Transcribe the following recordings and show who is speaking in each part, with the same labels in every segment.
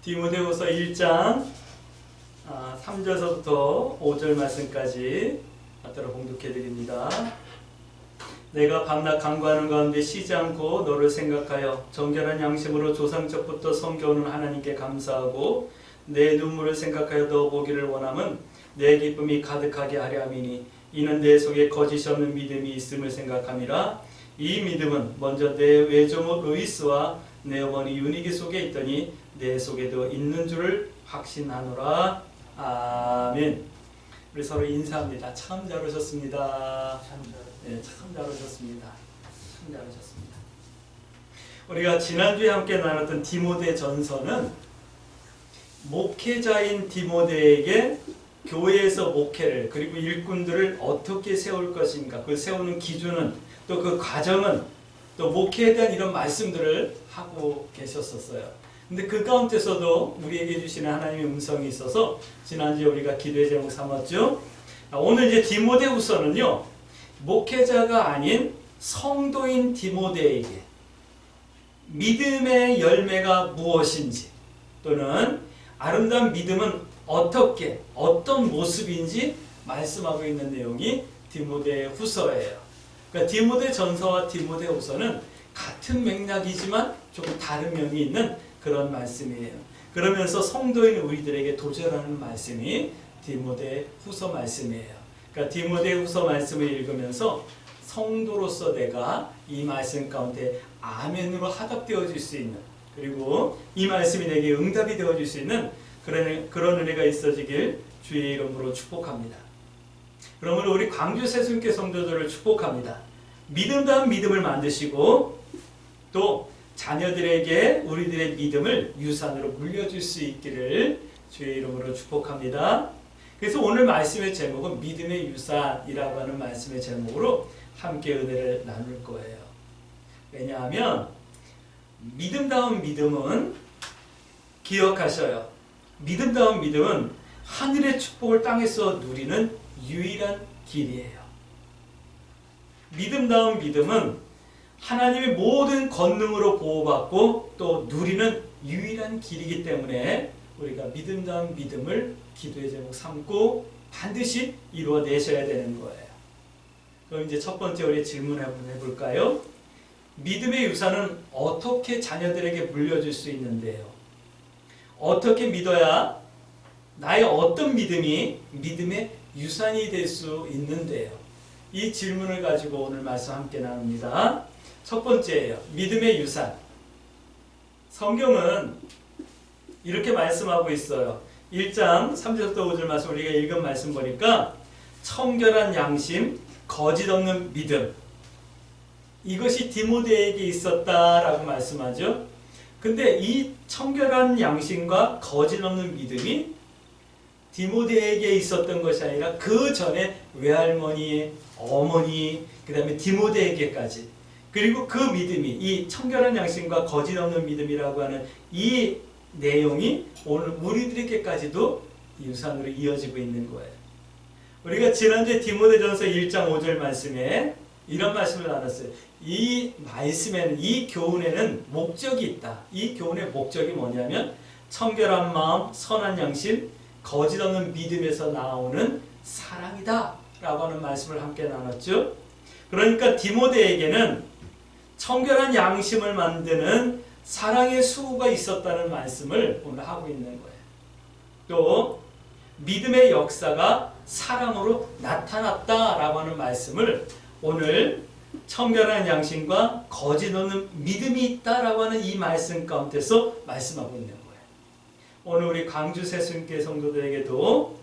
Speaker 1: 디모데후서 1장 3절서부터 5절 말씀까지 갖도록 봉독해 드립니다. 내가 밤낮 간구하는 가운데 쉬지 않고 너를 생각하여 정결한 양심으로 조상적부터 섬겨오는 하나님께 감사하고 내 눈물을 생각하여 너 보기를 원함은 내 기쁨이 가득하게 하려 함이니 이는 내 속에 거짓이 없는 믿음이 있음을 생각함이라. 이 믿음은 먼저 내 외조모 로이스와 내 어머니 유니기 속에 있더니 내 속에도 있는 줄을 확신하노라. 아멘. 우리 서로 인사합니다. 참 잘 오셨습니다. 네, 참 잘 오셨습니다. 참 잘 오셨습니다. 우리가 지난주에 함께 나눴던 디모데 전서는 목회자인 디모데에게 교회에서 목회를 그리고 일꾼들을 어떻게 세울 것인가, 그 세우는 기준은, 또 그 과정은, 또 목회에 대한 이런 말씀들을 하고 계셨었어요. 근데 그 가운데서도 우리에게 주시는 하나님의 음성이 있어서 지난주에 우리가 기도의 제목 삼았죠. 오늘 이제 디모데후서는요, 목회자가 아닌 성도인 디모데에게 믿음의 열매가 무엇인지, 또는 아름다운 믿음은 어떻게, 어떤 모습인지 말씀하고 있는 내용이 디모데후서예요. 그러니까 디모데 전서와 디모데 후서는 같은 맥락이지만 조금 다른 면이 있는 그런 말씀이에요. 그러면서 성도인 우리들에게 도전하는 말씀이 디모데 후서 말씀이에요. 그러니까 디모데 후서 말씀을 읽으면서 성도로서 내가 이 말씀 가운데 아멘으로 화답되어질 수 있는, 그리고 이 말씀이 내게 응답이 되어질 수 있는 그런 은혜가 있어지길 주의 이름으로 축복합니다. 그러므로 우리 광주 새순교 성도들을 축복합니다. 믿음다운 믿음을 만드시고 또 자녀들에게 우리들의 믿음을 유산으로 물려줄 수 있기를 주의 이름으로 축복합니다. 그래서 오늘 말씀의 제목은 믿음의 유산이라고 하는 말씀의 제목으로 함께 은혜를 나눌 거예요. 왜냐하면 믿음다운 믿음은, 기억하셔요, 믿음다운 믿음은 하늘의 축복을 땅에서 누리는 유일한 길이에요. 믿음다운 믿음은 하나님의 모든 권능으로 보호받고 또 누리는 유일한 길이기 때문에 우리가 믿음다운 믿음을 기도의 제목 삼고 반드시 이루어내셔야 되는 거예요. 그럼 이제 첫 번째 우리 질문 한번 해볼까요? 믿음의 유산은 어떻게 자녀들에게 물려줄 수 있는데요? 어떻게 믿어야 나의 어떤 믿음이 믿음의 유산이 될 수 있는데요? 이 질문을 가지고 오늘 말씀 함께 나눕니다. 첫 번째예요. 믿음의 유산. 성경은 이렇게 말씀하고 있어요. 1장 3절부터 5절 말씀 우리가 읽은 말씀 보니까 청결한 양심, 거짓 없는 믿음, 이것이 디모데에게 있었다라고 말씀하죠. 근데 이 청결한 양심과 거짓 없는 믿음이 디모데에게 있었던 것이 아니라 그 전에 외할머니, 어머니, 그 다음에 디모데에게까지, 그리고 그 믿음이, 이 청결한 양심과 거짓 없는 믿음이라고 하는 이 내용이 오늘 우리들에게까지도 유산으로 이어지고 있는 거예요. 우리가 지난주에 디모데전서 1장 5절 말씀에 이런 말씀을 나눴어요. 이 말씀에는, 이 교훈에는 목적이 있다. 이 교훈의 목적이 뭐냐면 청결한 마음, 선한 양심, 거짓 없는 믿음에서 나오는 사랑이다 라고 하는 말씀을 함께 나눴죠. 그러니까 디모데에게는 청결한 양심을 만드는 사랑의 수고가 있었다는 말씀을 오늘 하고 있는 거예요. 또 믿음의 역사가 사랑으로 나타났다라고 하는 말씀을 오늘 청결한 양심과 거짓 없는 믿음이 있다라고 하는 이 말씀 가운데서 말씀하고 있는 거예요. 오늘 우리 광주 새순교 성도들에게도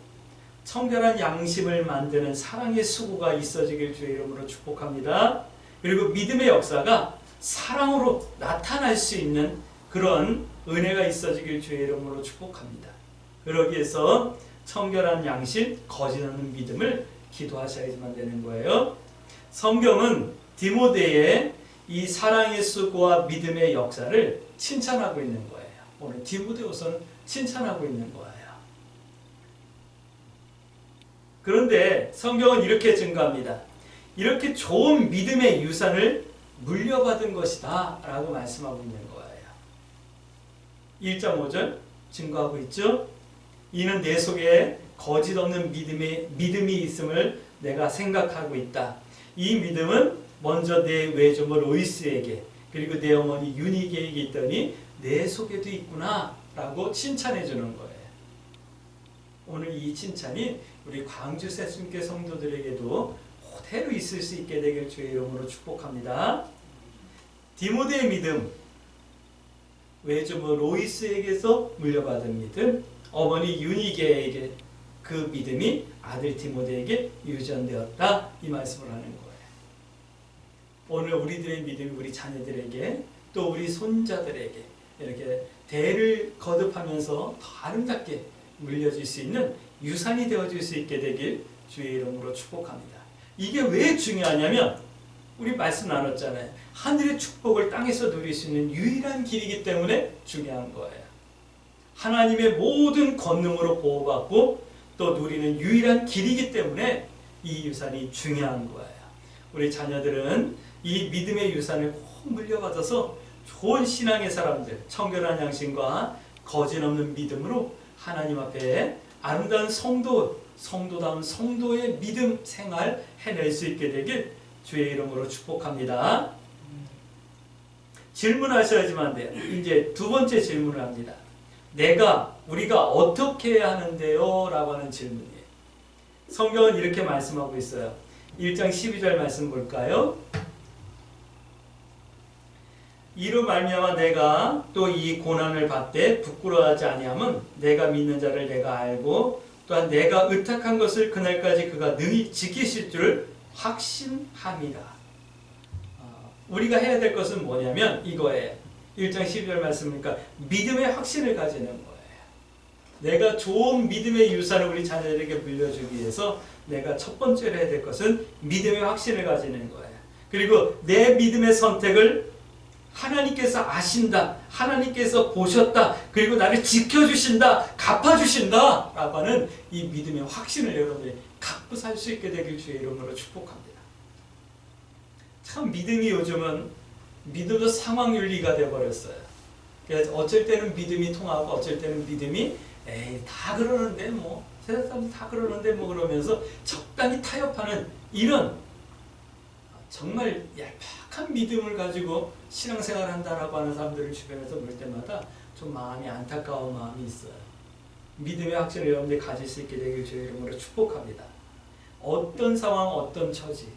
Speaker 1: 청결한 양심을 만드는 사랑의 수고가 있어지길 주의 이름으로 축복합니다. 그리고 믿음의 역사가 사랑으로 나타날 수 있는 그런 은혜가 있어지길 주의 이름으로 축복합니다. 그러기 위해서 청결한 양심, 거짓 없는 믿음을 기도하셔야지만 되는 거예요. 성경은 디모데의 이 사랑의 수고와 믿음의 역사를 칭찬하고 있는 거예요. 오늘 디모데후서는 칭찬하고 있는 거예요. 그런데 성경은 이렇게 증거합니다. 이렇게 좋은 믿음의 유산을 물려받은 것이다 라고 말씀하고 있는 거예요. 1장 5절 증거하고 있죠. 이는 내 속에 거짓 없는 믿음이 있음을 내가 생각하고 있다. 이 믿음은 먼저 내 외조모 로이스에게 그리고 내 어머니 유니게에게 있더니 내 속에도 있구나 라고 칭찬해 주는 거예요. 오늘 이 칭찬이 우리 광주 새순교 성도들에게도 그대로 있을 수 있게 되길 주의 이름으로 축복합니다. 디모데의 믿음, 외조모 로이스에게서 물려받은 믿음, 어머니 유니게에게 그 믿음이 아들 디모데에게 유전되었다. 이 말씀을 하는 거예요. 오늘 우리들의 믿음이 우리 자녀들에게 또 우리 손자들에게 이렇게 대를 거듭하면서 더 아름답게 물려줄 수 있는 유산이 되어줄 수 있게 되길 주의 이름으로 축복합니다. 이게 왜 중요하냐면 우리 말씀 나눴잖아요. 하늘의 축복을 땅에서 누릴 수 있는 유일한 길이기 때문에 중요한 거예요. 하나님의 모든 권능으로 보호받고 또 누리는 유일한 길이기 때문에 이 유산이 중요한 거예요. 우리 자녀들은 이 믿음의 유산을 꼭 물려받아서 좋은 신앙의 사람들, 청결한 양심과 거짓 없는 믿음으로 하나님 앞에 아름다운 성도다운 성도의 믿음 생활 해낼 수 있게 되길 주의 이름으로 축복합니다. 질문하셔야지만 돼요. 이제 두 번째 질문을 합니다. 우리가 어떻게 해야 하는데요? 라고 하는 질문이에요. 성경은 이렇게 말씀하고 있어요. 1장 12절 말씀 볼까요? 이로 말미암아 내가 또 이 고난을 받되 부끄러워하지 아니함은 내가 믿는 자를 내가 알고 또한 내가 의탁한 것을 그날까지 그가 능히 지키실 줄 확신함이라. 우리가 해야 될 것은 뭐냐면 이거예요. 1장 12절 말씀이니까 믿음의 확신을 가지는 거예요. 내가 좋은 믿음의 유산을 우리 자녀들에게 물려주기 위해서 내가 첫 번째로 해야 될 것은 믿음의 확신을 가지는 거예요. 그리고 내 믿음의 선택을 하나님께서 아신다, 하나님께서 보셨다, 그리고 나를 지켜주신다, 갚아주신다 라고 하는 이 믿음의 확신을 여러분들이 갖고 살 수 있게 되길 주의 이름으로 축복합니다. 참 믿음이 요즘은 믿음도 상황윤리가 되어버렸어요. 그래서 어쩔 때는 믿음이 통하고 어쩔 때는 믿음이 다 그러는데 뭐 세상 사람 다 그러는데 뭐 그러면서 적당히 타협하는 이런 정말 얄팍한 믿음을 가지고 신앙생활을 한다라고 하는 사람들을 주변에서 볼 때마다 좀 마음이 안타까운 마음이 있어요. 믿음의 확신을 여러분들이 가질 수 있게 되길 주의 이름으로 축복합니다. 어떤 상황, 어떤 처지,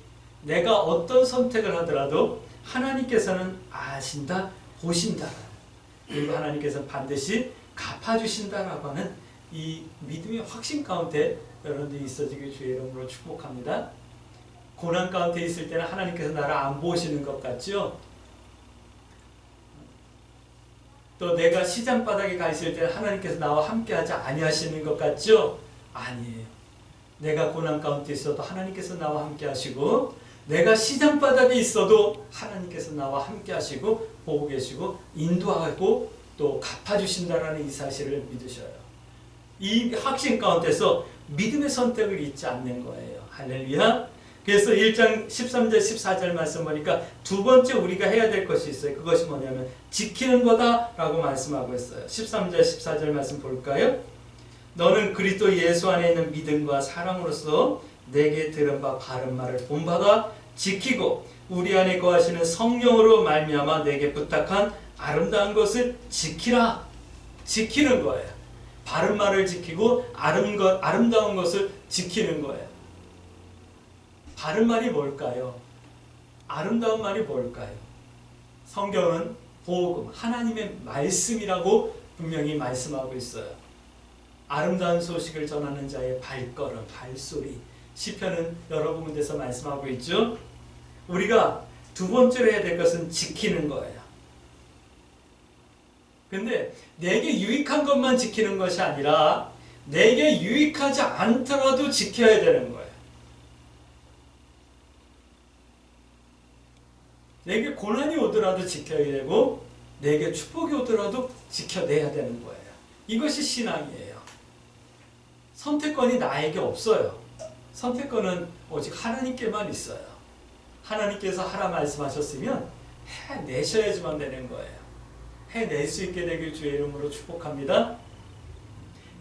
Speaker 1: 내가 어떤 선택을 하더라도 하나님께서는 아신다, 보신다. 그리고 하나님께서는 반드시 갚아주신다라고 하는 이 믿음의 확신 가운데 여러분들이 있어지길 주의 이름으로 축복합니다. 고난 가운데 있을 때는 하나님께서 나를 안 보시는 것 같죠? 또 내가 시장 바닥에 가 있을 때는 하나님께서 나와 함께하지 아니하시는 것 같죠? 아니에요. 내가 고난 가운데 있어도 하나님께서 나와 함께하시고 내가 시장 바닥에 있어도 하나님께서 나와 함께하시고 보고 계시고 인도하고 또 갚아주신다라는 이 사실을 믿으셔요. 이 확신 가운데서 믿음의 선택을 잊지 않는 거예요. 할렐루야. 그래서 1장 13절 14절 말씀 보니까 두 번째 우리가 해야 될 것이 있어요. 그것이 뭐냐면 지키는 거다라고 말씀하고 있어요. 13절 14절 말씀 볼까요? 너는 그리스도 예수 안에 있는 믿음과 사랑으로서 내게 들은 바 바른 말을 본받아 지키고 우리 안에 거하시는 성령으로 말미암아 내게 부탁한 아름다운 것을 지키라. 지키는 거예요. 바른 말을 지키고 아름다운 것을 지키는 거예요. 바른 말이 뭘까요? 아름다운 말이 뭘까요? 성경은 복음, 하나님의 말씀이라고 분명히 말씀하고 있어요. 아름다운 소식을 전하는 자의 발걸음, 발소리, 시편은 여러 군데서 말씀하고 있죠. 우리가 두 번째로 해야 될 것은 지키는 거예요. 근데 내게 유익한 것만 지키는 것이 아니라 내게 유익하지 않더라도 지켜야 되는 거예요. 내게 고난이 오더라도 지켜야 되고 내게 축복이 오더라도 지켜내야 되는 거예요. 이것이 신앙이에요. 선택권이 나에게 없어요. 선택권은 오직 하나님께만 있어요. 하나님께서 하라 말씀하셨으면 해내셔야지만 되는 거예요. 해낼 수 있게 되길 주의 이름으로 축복합니다.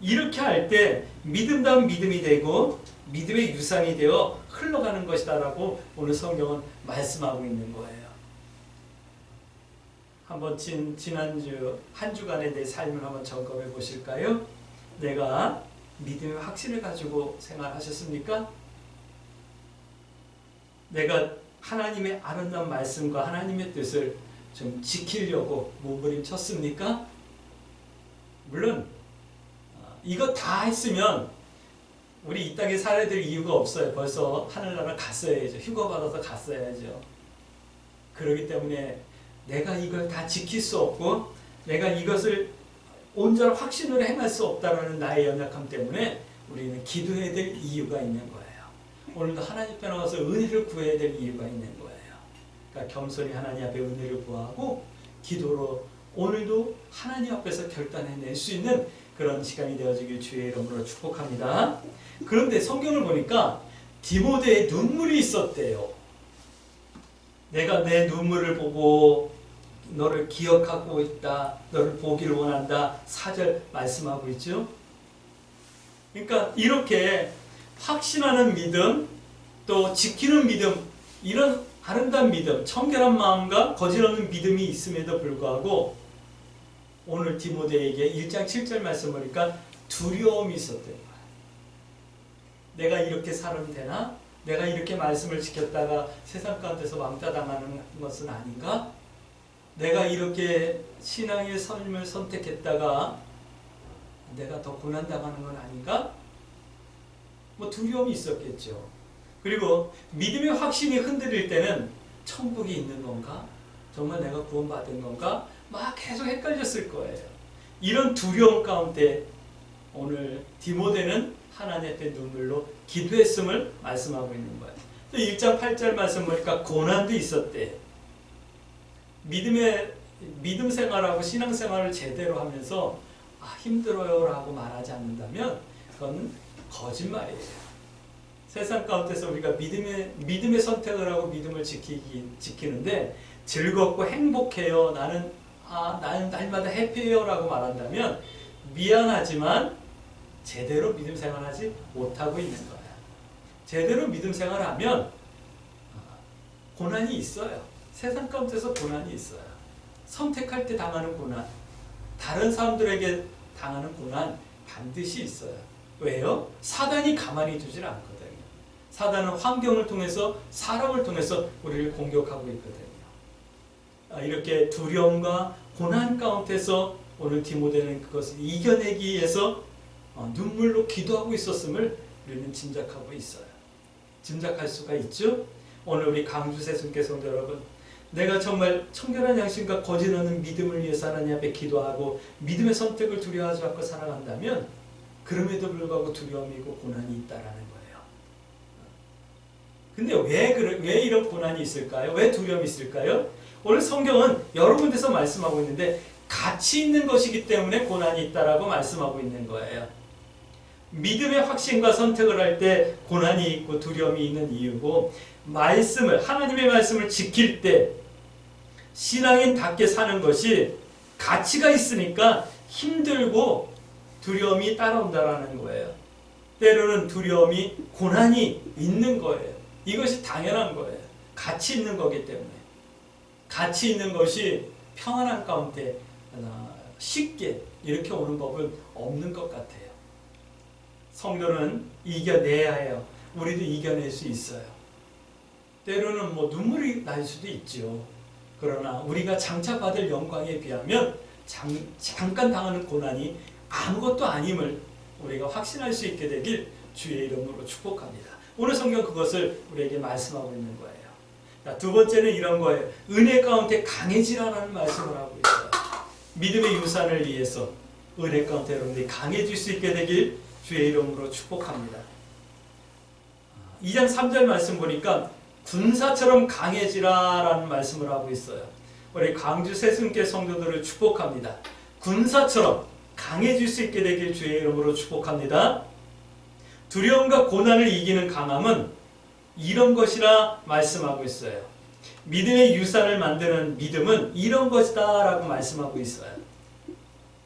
Speaker 1: 이렇게 할 때 믿음다운 믿음이 되고 믿음의 유산이 되어 흘러가는 것이다라고 오늘 성경은 말씀하고 있는 거예요. 한번 지난주 한 주간의 내 삶을 한번 점검해 보실까요? 내가 믿음의 확신을 가지고 생활하셨습니까? 내가 하나님의 아름다운 말씀과 하나님의 뜻을 좀 지키려고 몸부림쳤습니까? 물론 이거 다 했으면 우리 이 땅에 살아야 될 이유가 없어요. 벌써 하늘나라 갔어야죠. 휴가 받아서 갔어야죠. 그렇기 때문에 내가 이걸 다 지킬 수 없고 내가 이것을 온전한 확신으로 행할 수 없다는 나의 연약함 때문에 우리는 기도해야 될 이유가 있는 거예요. 오늘도 하나님 앞에 나와서 은혜를 구해야 될 이유가 있는 거예요. 그러니까 겸손히 하나님 앞에 은혜를 구하고 기도로 오늘도 하나님 앞에서 결단해낼 수 있는 그런 시간이 되어지길 주의 이름으로 축복합니다. 그런데 성경을 보니까 디모데의 눈물이 있었대요. 내가 내 눈물을 보고 너를 기억하고 있다. 너를 보기를 원한다. 4절 말씀하고 있죠. 그러니까 이렇게 확신하는 믿음, 또 지키는 믿음, 이런 아름다운 믿음, 청결한 마음과 거짓없는 믿음이 있음에도 불구하고 오늘 디모데에게 1장 7절 말씀 보니까 두려움이 있었대요. 내가 이렇게 살면 되나? 내가 이렇게 말씀을 지켰다가 세상 가운데서 왕따 당하는 것은 아닌가? 내가 이렇게 신앙의 삶을 선택했다가 내가 더 고난당하는 건 아닌가? 뭐 두려움이 있었겠죠. 그리고 믿음의 확신이 흔들릴 때는 천국이 있는 건가? 정말 내가 구원받은 건가? 막 계속 헷갈렸을 거예요. 이런 두려움 가운데 오늘 디모데는 하나님 앞에 눈물로 기도했음을 말씀하고 있는 거예요. 또 1장 8절 말씀 보니까 고난도 있었대. 믿음 생활하고 신앙 생활을 제대로 하면서 힘들어요 라고 말하지 않는다면 그건 거짓말이에요. 세상 가운데서 우리가 믿음의 선택을 하고 믿음을 지키는데 즐겁고 행복해요. 나는 날마다 해피해요 라고 말한다면 미안하지만 제대로 믿음 생활하지 못하고 있는 거야. 제대로 믿음 생활하면 고난이 있어요. 세상 가운데서 고난이 있어요. 선택할 때 당하는 고난, 다른 사람들에게 당하는 고난 반드시 있어요. 왜요? 사단이 가만히 두질 않거든요. 사단은 환경을 통해서 사람을 통해서 우리를 공격하고 있거든요. 이렇게 두려움과 고난 가운데서 오늘 디모데는 그것을 이겨내기 위해서 눈물로 기도하고 있었음을 우리는 짐작하고 있어요. 짐작할 수가 있죠? 오늘 우리 강주 새순교 성도 여러분, 내가 정말 청결한 양심과 거짓없는 믿음을 위해서 하나님 앞에 기도하고 믿음의 선택을 두려워하지 않고 살아간다면 그럼에도 불구하고 두려움이고 고난이 있다라는 거예요. 근데 왜 이런 고난이 있을까요? 왜 두려움이 있을까요? 오늘 성경은 여러 군데서 말씀하고 있는데 가치 있는 것이기 때문에 고난이 있다라고 말씀하고 있는 거예요. 믿음의 확신과 선택을 할 때 고난이 있고 두려움이 있는 이유고, 하나님의 말씀을 지킬 때 신앙인답게 사는 것이 가치가 있으니까 힘들고 두려움이 따라온다라는 거예요. 때로는 두려움이, 고난이 있는 거예요. 이것이 당연한 거예요. 가치 있는 거기 때문에. 가치 있는 것이 평안한 가운데 쉽게 이렇게 오는 법은 없는 것 같아요. 성도는 이겨내야 해요. 우리도 이겨낼 수 있어요. 때로는 눈물이 날 수도 있죠. 그러나 우리가 장차 받을 영광에 비하면 잠깐 당하는 고난이 아무것도 아님을 우리가 확신할 수 있게 되길 주의 이름으로 축복합니다. 오늘 성경 그것을 우리에게 말씀하고 있는 거예요. 두 번째는 이런 거예요. 은혜 가운데 강해지라는 말씀을 하고 있어요. 믿음의 유산을 위해서 은혜 가운데 여러분들이 강해질 수 있게 되길 주의 이름으로 축복합니다. 2장 3절 말씀 보니까 군사처럼 강해지라라는 말씀을 하고 있어요. 우리 강주 새순교 성도들을 축복합니다. 군사처럼 강해질 수 있게 되길 주의 이름으로 축복합니다. 두려움과 고난을 이기는 강함은 이런 것이라 말씀하고 있어요. 믿음의 유산을 만드는 믿음은 이런 것이다 라고 말씀하고 있어요.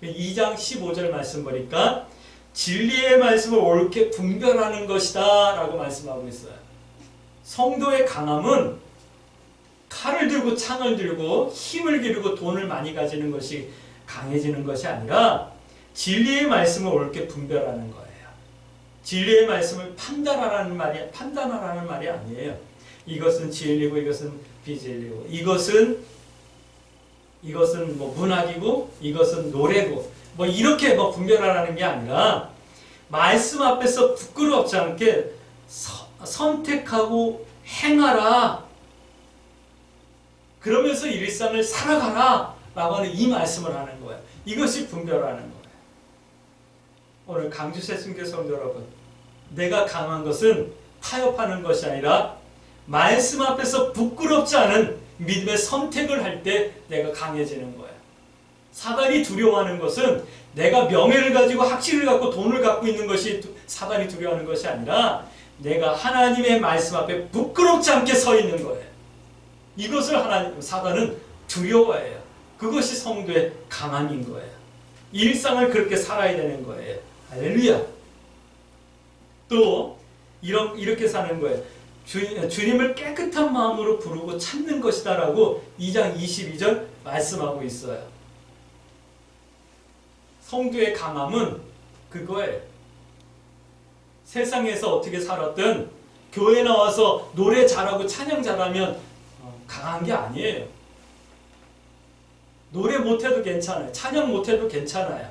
Speaker 1: 2장 15절 말씀 보니까 진리의 말씀을 옳게 분별하는 것이다 라고 말씀하고 있어요. 성도의 강함은 칼을 들고 창을 들고 힘을 기르고 돈을 많이 가지는 것이 강해지는 것이 아니라 진리의 말씀을 옳게 분별하는 거예요. 진리의 말씀을 판단하라는 말이 아니에요. 이것은 진리고 이것은 비진리고 이것은 뭐 문학이고 이것은 노래고 뭐 이렇게 뭐 분별하라는 게 아니라 말씀 앞에서 부끄럽지 않게 선택하고 행하라. 그러면서 일상을 살아가라 라고 하는 이 말씀을 하는 거예요. 이것이 분별하는 거예요. 오늘 강주 새순교 성도 여러분, 내가 강한 것은 타협하는 것이 아니라 말씀 앞에서 부끄럽지 않은 믿음의 선택을 할 때 내가 강해지는 거예요. 사단이 두려워하는 것은 내가 명예를 가지고 학식을 갖고 돈을 갖고 있는 것이 사단이 두려워하는 것이 아니라 내가 하나님의 말씀 앞에 부끄럽지 않게 서 있는 거예요. 이것을 사단은 두려워해요. 그것이 성도의 강함인 거예요. 일상을 그렇게 살아야 되는 거예요. 할렐루야. 또 이렇게 사는 거예요. 주님을 깨끗한 마음으로 부르고 찾는 것이다 라고 2장 22절 말씀하고 있어요. 성도의 강함은 그거예요. 세상에서 어떻게 살았든 교회 나와서 노래 잘하고 찬양 잘하면 강한 게 아니에요. 노래 못해도 괜찮아요. 찬양 못해도 괜찮아요.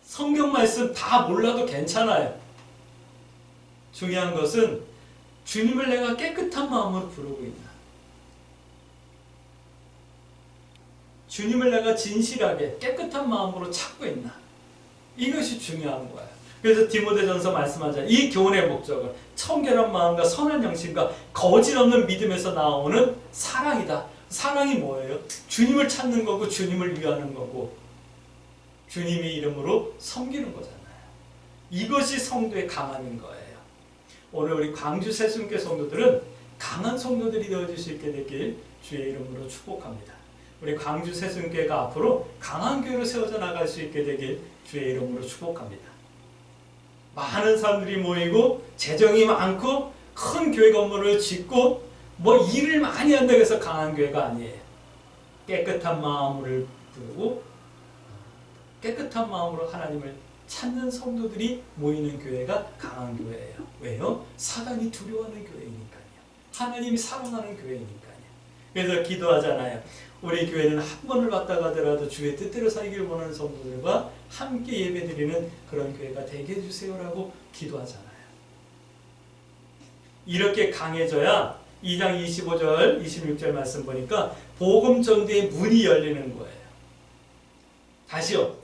Speaker 1: 성경 말씀 다 몰라도 괜찮아요. 중요한 것은 주님을 내가 깨끗한 마음으로 부르고 있나. 주님을 내가 진실하게 깨끗한 마음으로 찾고 있나. 이것이 중요한 거예요. 그래서 디모데전서 말씀하자. 이 교훈의 목적은 청결한 마음과 선한 영심과 거짓 없는 믿음에서 나오는 사랑이다. 사랑이 뭐예요? 주님을 찾는 거고 주님을 위하는 거고 주님의 이름으로 섬기는 거잖아요. 이것이 성도의 강함인 거예요. 오늘 우리 광주 새순교 성도들은 강한 성도들이 되어줄 수 있게 되길 주의 이름으로 축복합니다. 우리 광주 새순교회가 앞으로 강한 교회로 세워져 나갈 수 있게 되길 주의 이름으로 축복합니다. 많은 사람들이 모이고 재정이 많고 큰 교회 건물을 짓고 뭐 일을 많이 한다고 해서 강한 교회가 아니에요. 깨끗한 마음을 부르고 깨끗한 마음으로 하나님을 찾는 성도들이 모이는 교회가 강한 교회예요. 왜요? 사단이 두려워하는 교회이니까요. 하나님이 사랑하는 교회이니까요. 그래서 기도하잖아요. 우리 교회는 한 번을 왔다 가더라도 주의 뜻대로 살기를 원하는 성도들과 함께 예배드리는 그런 교회가 되게 해주세요라고 기도하잖아요. 이렇게 강해져야 2장 25절, 26절 말씀 보니까 복음 전도의 문이 열리는 거예요. 다시요.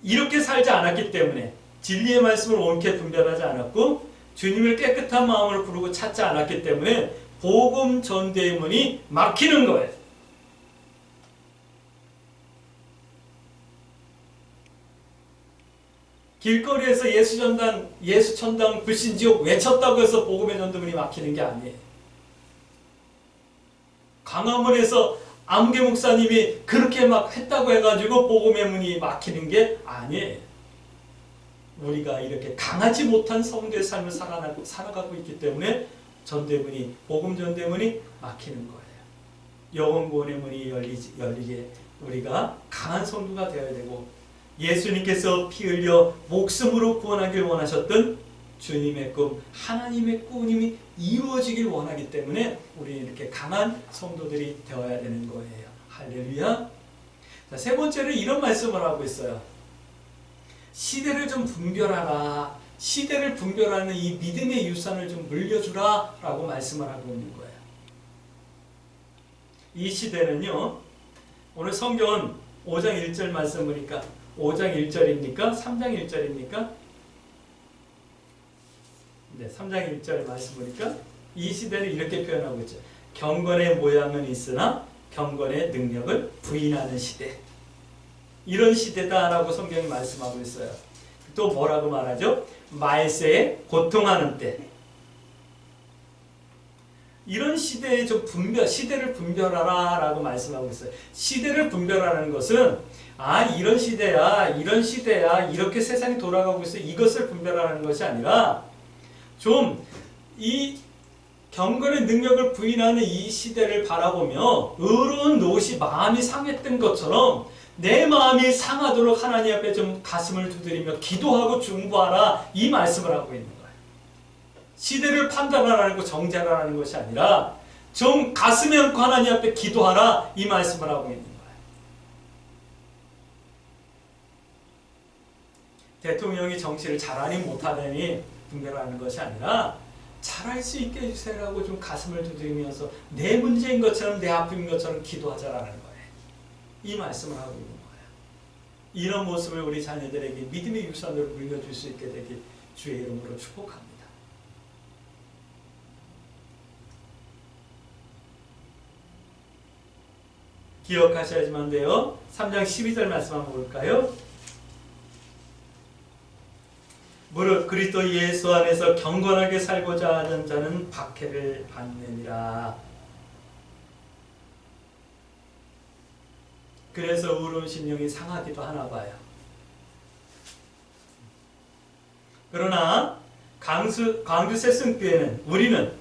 Speaker 1: 이렇게 살지 않았기 때문에 진리의 말씀을 옳게 분별하지 않았고 주님을 깨끗한 마음으로 부르고 찾지 않았기 때문에 복음 전도의 문이 막히는 거예요. 길거리에서 예수 천당 불신지옥 외쳤다고 해서 복음의 전도문이 막히는 게 아니에요. 광화문에서 암계 목사님이 그렇게 막 했다고 해가지고 복음의 문이 막히는 게 아니에요. 우리가 이렇게 강하지 못한 성도의 삶을 살아가고 있기 때문에 전대문이, 복음 전대문이 막히는 거예요. 영혼 구원의 문이 열리게 우리가 강한 성도가 되어야 되고 예수님께서 피 흘려 목숨으로 구원하길 원하셨던 주님의 꿈, 하나님의 꿈이 이루어지길 원하기 때문에 우리는 이렇게 강한 성도들이 되어야 되는 거예요. 할렐루야. 자, 세 번째로 이런 말씀을 하고 있어요. 시대를 좀 분별하라. 시대를 분별하는 이 믿음의 유산을 좀 물려주라 라고 말씀을 하고 있는 거예요. 이 시대는요, 오늘 성경은 5장 1절 말씀 보니까 5장 1절입니까? 3장 1절입니까? 네, 3장 1절 말씀 보니까 이 시대를 이렇게 표현하고 있죠. 경건의 모양은 있으나 경건의 능력을 부인하는 시대. 이런 시대다라고 성경이 말씀하고 있어요. 또 뭐라고 말하죠? 말세에 고통하는 때. 이런 시대에 좀 시대를 분별하라 라고 말씀하고 있어요. 시대를 분별하는 것은 아, 이런 시대야, 이런 시대야, 이렇게 세상이 돌아가고 있어. 이것을 분별하는 것이 아니라 좀 이 경건의 능력을 부인하는 이 시대를 바라보며 의로운 롯이 마음이 상했던 것처럼 내 마음이 상하도록 하나님 앞에 좀 가슴을 두드리며 기도하고 중보하라, 이 말씀을 하고 있는 거예요. 시대를 판단하라는 거, 정죄하라는 것이 아니라 좀 가슴에 얹고 하나님 앞에 기도하라, 이 말씀을 하고 있는 거예요. 대통령이 정치를 잘하니 못하니 분별하는 것이 아니라 잘할 수 있게 해주세요라고 좀 가슴을 두드리면서 내 문제인 것처럼, 내 아픔인 것처럼 기도하자라는 거예요. 이 말씀을 하고 있는 거예요. 이런 모습을 우리 자녀들에게 믿음의 유산으로 물려줄 수 있게 되길 주의 이름으로 축복합니다. 기억하셔야지만 돼요. 3장 12절 말씀 한번 볼까요? 무릇 그리스도 예수 안에서 경건하게 살고자 하는 자는 박해를 받느니라. 그래서 의로운 심령이 상하기도 하나 봐요. 그러나 광주새 승교회는 우리는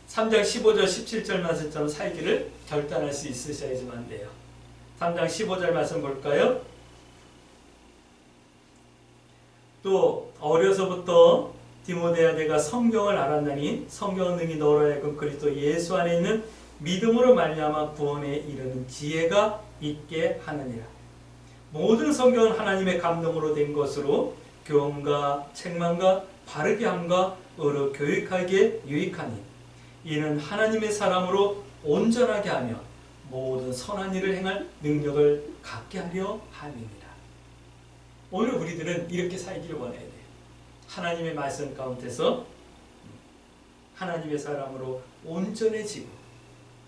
Speaker 1: 3장 15절 17절 말씀처럼 살기를 결단할 수 있으셔야지만 돼요. 3장 15절 말씀 볼까요? 또 어려서부터 디모데야 내가 성경을 알았나니 성경은 능히 너로 하여금 그리스도 예수 안에 있는 믿음으로 말미암아 구원에 이르는 지혜가 있게 하느니라. 모든 성경은 하나님의 감동으로 된 것으로 교훈과 책망과 바르게 함과 의로 교육하기에 유익하니 이는 하나님의 사람으로 온전하게 하며 모든 선한 일을 행할 능력을 갖게 하려 함이니라. 오늘 우리들은 이렇게 살기를 원해야 돼요. 하나님의 말씀 가운데서 하나님의 사람으로 온전해지고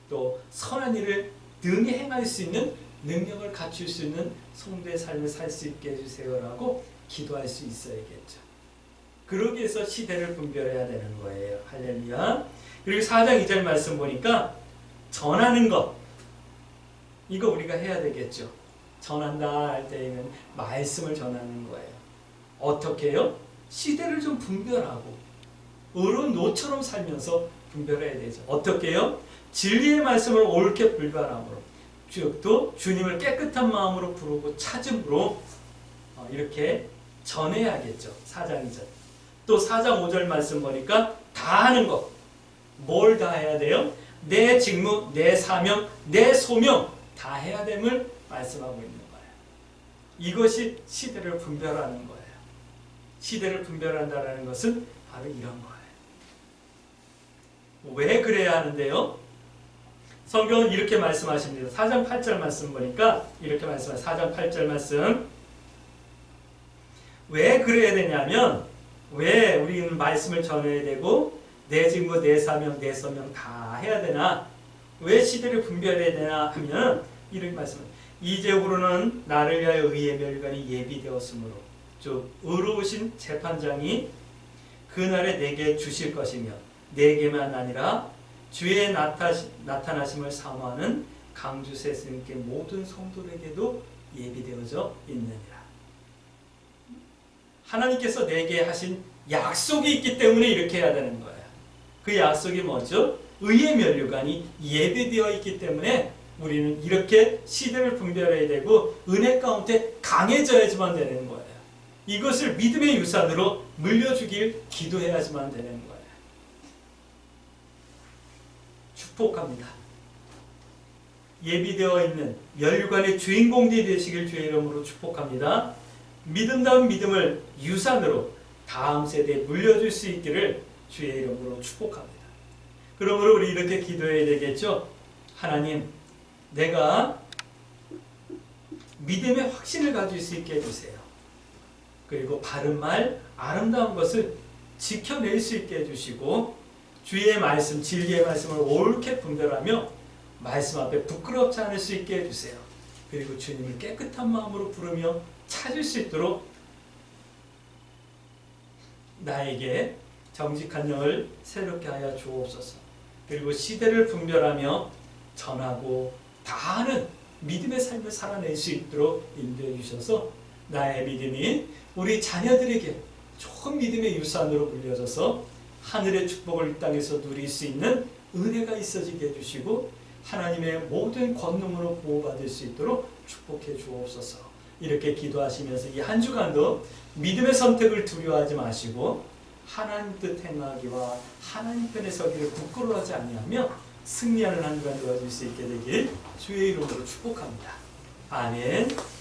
Speaker 1: 또 선한 일을 능히 행할 수 있는 능력을 갖출 수 있는 성도의 삶을 살 수 있게 해주세요라고 기도할 수 있어야겠죠. 그러기 위해서 시대를 분별해야 되는 거예요. 할렐루야. 그리고 4장 2절 말씀 보니까 전하는 것, 이거 우리가 해야 되겠죠. 전한다 할 때에는 말씀을 전하는 거예요. 어떻게 해요? 시대를 좀 분별하고 의로운 노처럼 살면서 분별해야 되죠. 어떻게 해요? 진리의 말씀을 옳게 분별함으로, 즉 또 주님을 깨끗한 마음으로 부르고 찾음으로 이렇게 전해야겠죠. 4장 2절. 또 4장 5절 말씀 보니까 다 하는 것. 뭘 다 해야 돼요? 내 직무, 내 사명, 내 소명 다 해야 됨을 말씀하고 있는 거예요. 이것이 시대를 분별하는 거예요. 시대를 분별한다는 것은 바로 이런 거예요. 왜 그래야 하는데요? 성경은 이렇게 말씀하십니다. 4장 8절 말씀 보니까 이렇게 말씀하세요. 4장 8절 말씀. 왜 그래야 되냐면, 왜 우리는 말씀을 전해야 되고 내 직무, 내 사명, 내 소명 다 해야 되나? 왜 시대를 분별해야 되나 하면 이렇게 말씀합니다. 이제부로는 나를 위하여 의의 멸관이 예비되었으므로, 즉 의로우신 재판장이 그날에 내게 주실 것이며 내게만 아니라 주의 나타나심을 사모하는 강주새 스님께 모든 성도에게도 예비되어져 있느니라. 하나님께서 내게 하신 약속이 있기 때문에 이렇게 해야 되는 거예요. 그 약속이 뭐죠? 의의 면류관이 예비되어 있기 때문에 우리는 이렇게 시대를 분별해야 되고 은혜 가운데 강해져야지만 되는 거예요. 이것을 믿음의 유산으로 물려주길 기도해야지만 되는 거예요. 축복합니다. 예비되어 있는 면류관의 주인공들이 되시길 주의 이름으로 축복합니다. 믿음다운 믿음을 유산으로 다음 세대에 물려줄 수 있기를 주의 이름으로 축복합니다. 그러므로 우리 이렇게 기도해야 되겠죠. 하나님, 내가 믿음의 확신을 가질 수 있게 해주세요. 그리고 바른 말, 아름다운 것을 지켜낼 수 있게 해주시고 주의 말씀, 진리의 말씀을 옳게 분별하며 말씀 앞에 부끄럽지 않을 수 있게 해주세요. 그리고 주님을 깨끗한 마음으로 부르며 찾을 수 있도록 나에게 정직한 영을 새롭게 하여 주옵소서. 그리고 시대를 분별하며 전하고 다하는 믿음의 삶을 살아낼 수 있도록 인도해 주셔서 나의 믿음이 우리 자녀들에게 좋은 믿음의 유산으로 물려져서 하늘의 축복을 이 땅에서 누릴 수 있는 은혜가 있어지게 해주시고 하나님의 모든 권능으로 보호받을 수 있도록 축복해 주옵소서. 이렇게 기도하시면서 이 한 주간도 믿음의 선택을 두려워하지 마시고 하나님 뜻 행하기와 하나님 편에 서기를 부끄러워하지 아니하며 승리하는 한 주간 되어질 수 있게 되길 주의 이름으로 축복합니다. 아멘.